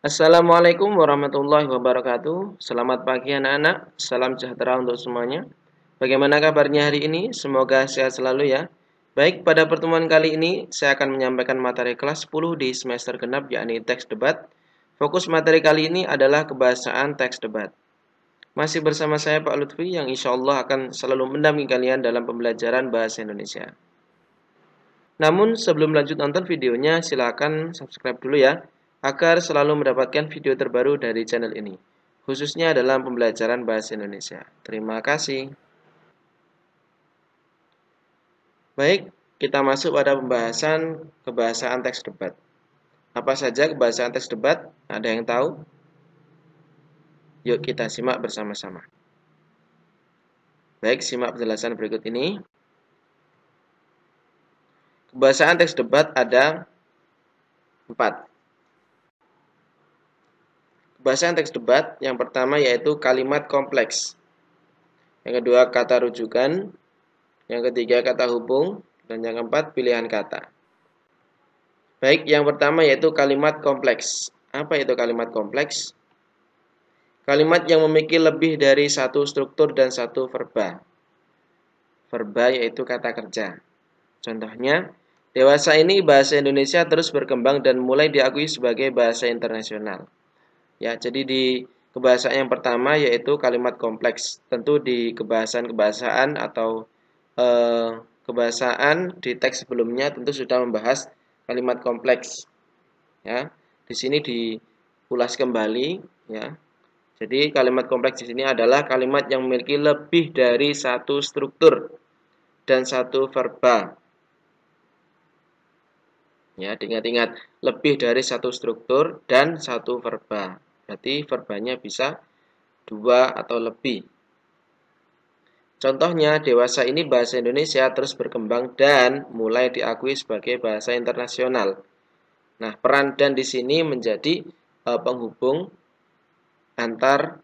Assalamualaikum warahmatullahi wabarakatuh. Selamat pagi anak-anak. Salam sejahtera untuk semuanya. Bagaimana kabarnya hari ini? Semoga sehat selalu ya. Baik, pada pertemuan kali ini saya akan menyampaikan materi kelas 10 di semester genap yakni teks debat. Fokus materi kali ini adalah kebahasaan teks debat. Masih bersama saya Pak Lutfi yang insya Allah akan selalu mendampingi kalian dalam pembelajaran bahasa Indonesia. Namun sebelum lanjut nonton videonya, silakan subscribe dulu ya, agar selalu mendapatkan video terbaru dari channel ini, khususnya dalam pembelajaran bahasa Indonesia. Terima kasih. Baik, kita masuk pada pembahasan kebahasaan teks debat. Apa saja kebahasaan teks debat? Ada yang tahu? Yuk kita simak bersama-sama. Baik, simak penjelasan berikut ini. Kebahasaan teks debat ada 4. Kebahasaan teks debat yang pertama yaitu kalimat kompleks. Yang kedua kata rujukan. Yang ketiga kata hubung. Dan yang keempat pilihan kata. Baik, yang pertama yaitu kalimat kompleks. Apa itu kalimat kompleks? Kalimat yang memiliki lebih dari satu struktur dan satu verba. Verba yaitu kata kerja. Contohnya, dewasa ini bahasa Indonesia terus berkembang dan mulai diakui sebagai bahasa internasional. Ya, jadi di kebahasaan yang pertama yaitu kalimat kompleks. Tentu di kebahasaan atau kebahasaan di teks sebelumnya tentu sudah membahas kalimat kompleks. Ya, di sini diulas kembali. Ya, jadi kalimat kompleks di sini adalah kalimat yang memiliki lebih dari satu struktur dan satu verba. Ya, ingat-ingat lebih dari satu struktur dan satu verba. Berarti verbanya bisa 2 atau lebih. Contohnya, dewasa ini bahasa Indonesia terus berkembang dan mulai diakui sebagai bahasa internasional. Nah, peran dan di sini menjadi penghubung antar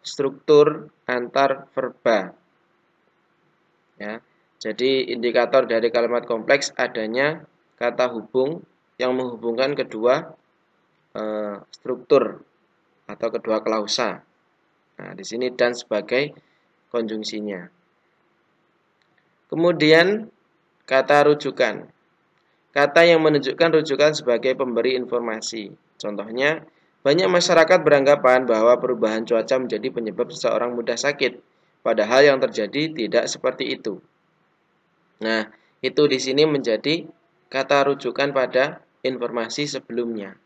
struktur, antar verba. Ya, jadi indikator dari kalimat kompleks adanya kata hubung yang menghubungkan kedua struktur atau kedua klausa. Nah, di sini dan sebagai konjungsinya. Kemudian kata rujukan. Kata yang menunjukkan rujukan sebagai pemberi informasi. Contohnya, banyak masyarakat beranggapan bahwa perubahan cuaca menjadi penyebab seseorang mudah sakit, padahal yang terjadi tidak seperti itu. Nah, itu di sini menjadi kata rujukan pada informasi sebelumnya.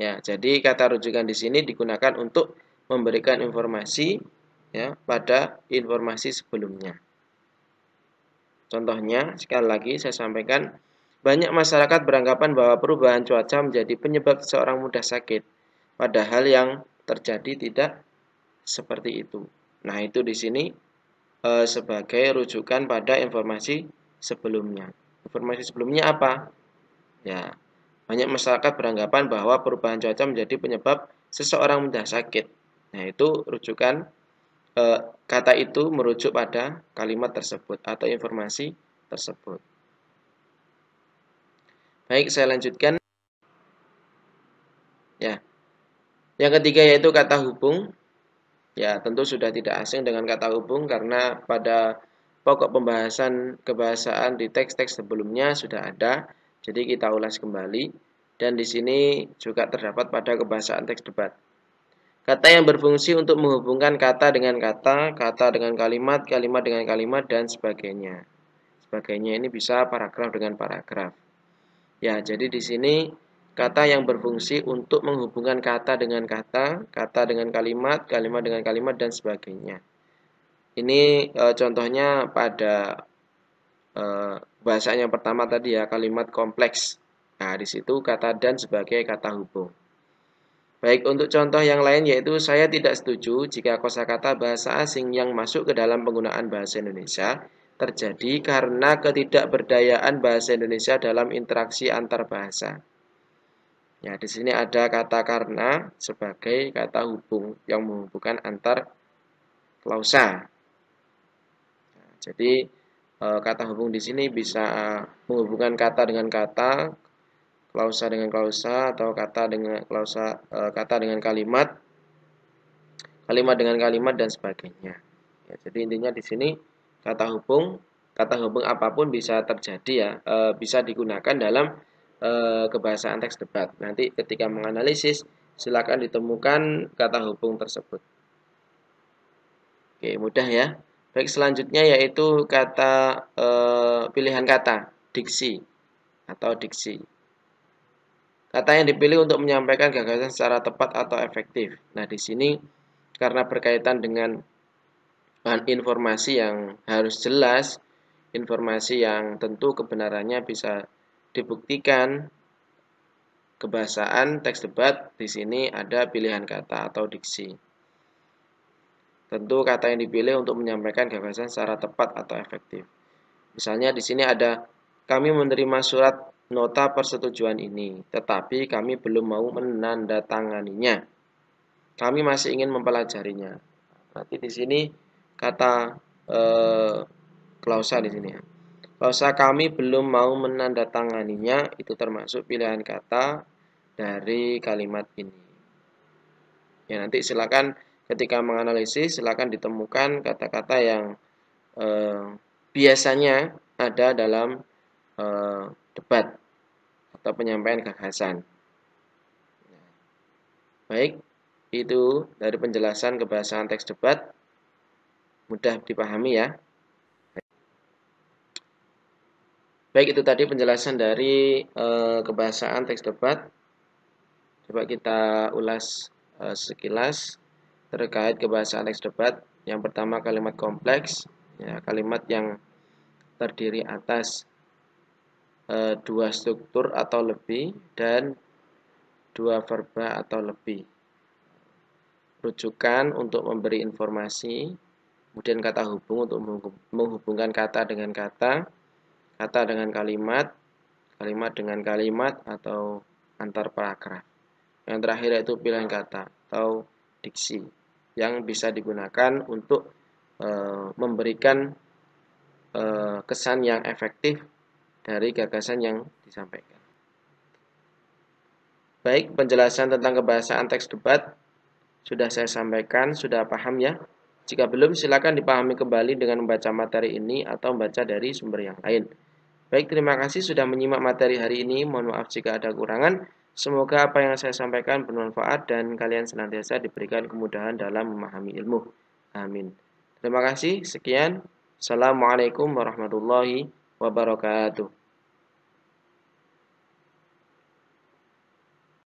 Ya, jadi kata rujukan di sini digunakan untuk memberikan informasi ya pada informasi sebelumnya. Contohnya, sekali lagi saya sampaikan, banyak masyarakat beranggapan bahwa perubahan cuaca menjadi penyebab seseorang mudah sakit, padahal yang terjadi tidak seperti itu. Nah, itu di sini sebagai rujukan pada informasi sebelumnya. Informasi sebelumnya apa? Ya, banyak masyarakat beranggapan bahwa perubahan cuaca menjadi penyebab seseorang mudah sakit. Nah, itu rujukan kata itu merujuk pada kalimat tersebut atau informasi tersebut. Baik, saya lanjutkan. Ya, yang ketiga yaitu kata hubung. Ya, tentu sudah tidak asing dengan kata hubung karena pada pokok pembahasan kebahasaan di teks-teks sebelumnya sudah ada. Jadi kita ulas kembali dan di sini juga terdapat pada kebahasaan teks debat. Kata yang berfungsi untuk menghubungkan kata dengan kata, kata dengan kalimat, kalimat dengan kalimat dan sebagainya. Sebagainya ini bisa paragraf dengan paragraf. Ya, jadi di sini kata yang berfungsi untuk menghubungkan kata dengan kata, kata dengan kalimat, kalimat dengan kalimat dan sebagainya. Ini contohnya pada bahasa yang pertama tadi ya, kalimat kompleks. Nah, di situ kata dan sebagai kata hubung. Baik, untuk contoh yang lain yaitu saya tidak setuju jika kosakata bahasa asing yang masuk ke dalam penggunaan bahasa Indonesia terjadi karena ketidakberdayaan bahasa Indonesia dalam interaksi antar bahasa. Ya, di sini ada kata karena sebagai kata hubung yang menghubungkan antar klausa. Nah, jadi kata hubung di sini bisa menghubungkan kata dengan kata, klausa dengan klausa atau kata dengan klausa, kata dengan kalimat, kalimat dengan kalimat dan sebagainya. Ya, jadi intinya di sini kata hubung apapun bisa terjadi ya, bisa digunakan dalam kebahasaan teks debat. Nanti ketika menganalisis silakan ditemukan kata hubung tersebut. Oke, mudah ya. Baik, selanjutnya yaitu kata pilihan kata, diksi atau diksi. Kata yang dipilih untuk menyampaikan gagasan secara tepat atau efektif. Nah, di sini karena berkaitan dengan bahan informasi yang harus jelas, informasi yang tentu kebenarannya bisa dibuktikan, kebahasaan teks debat di sini ada pilihan kata atau diksi. Tentu kata yang dipilih untuk menyampaikan gagasan secara tepat atau efektif. Misalnya di sini ada, kami menerima surat nota persetujuan ini, tetapi kami belum mau menandatanganinya. Kami masih ingin mempelajarinya. Nanti di sini kata klausa di sini ya. Klausa kami belum mau menandatanganinya itu termasuk pilihan kata dari kalimat ini. Ya, nanti silakan ketika menganalisis silakan ditemukan kata-kata yang biasanya ada dalam debat atau penyampaian gagasan. Baik, itu dari penjelasan kebahasaan teks debat, mudah dipahami ya. Baik, itu tadi penjelasan dari kebahasaan teks debat. Coba kita ulas sekilas terkait kebahasaan teks debat. Yang pertama kalimat kompleks, ya, kalimat yang terdiri atas dua struktur atau lebih dan dua verba atau lebih. Rujukan untuk memberi informasi, kemudian kata hubung untuk menghubungkan kata dengan kata, kata dengan kalimat, kalimat dengan kalimat atau antar paragraf. Yang terakhir yaitu pilihan kata atau diksi yang bisa digunakan untuk memberikan kesan yang efektif dari gagasan yang disampaikan. Baik, penjelasan tentang kebahasaan teks debat sudah saya sampaikan, sudah paham ya? Jika belum, silakan dipahami kembali dengan membaca materi ini atau membaca dari sumber yang lain. Baik, terima kasih sudah menyimak materi hari ini. Mohon maaf jika ada kekurangan. Semoga apa yang saya sampaikan bermanfaat dan kalian senantiasa diberikan kemudahan dalam memahami ilmu. Amin. Terima kasih. Sekian. Assalamualaikum warahmatullahi wabarakatuh.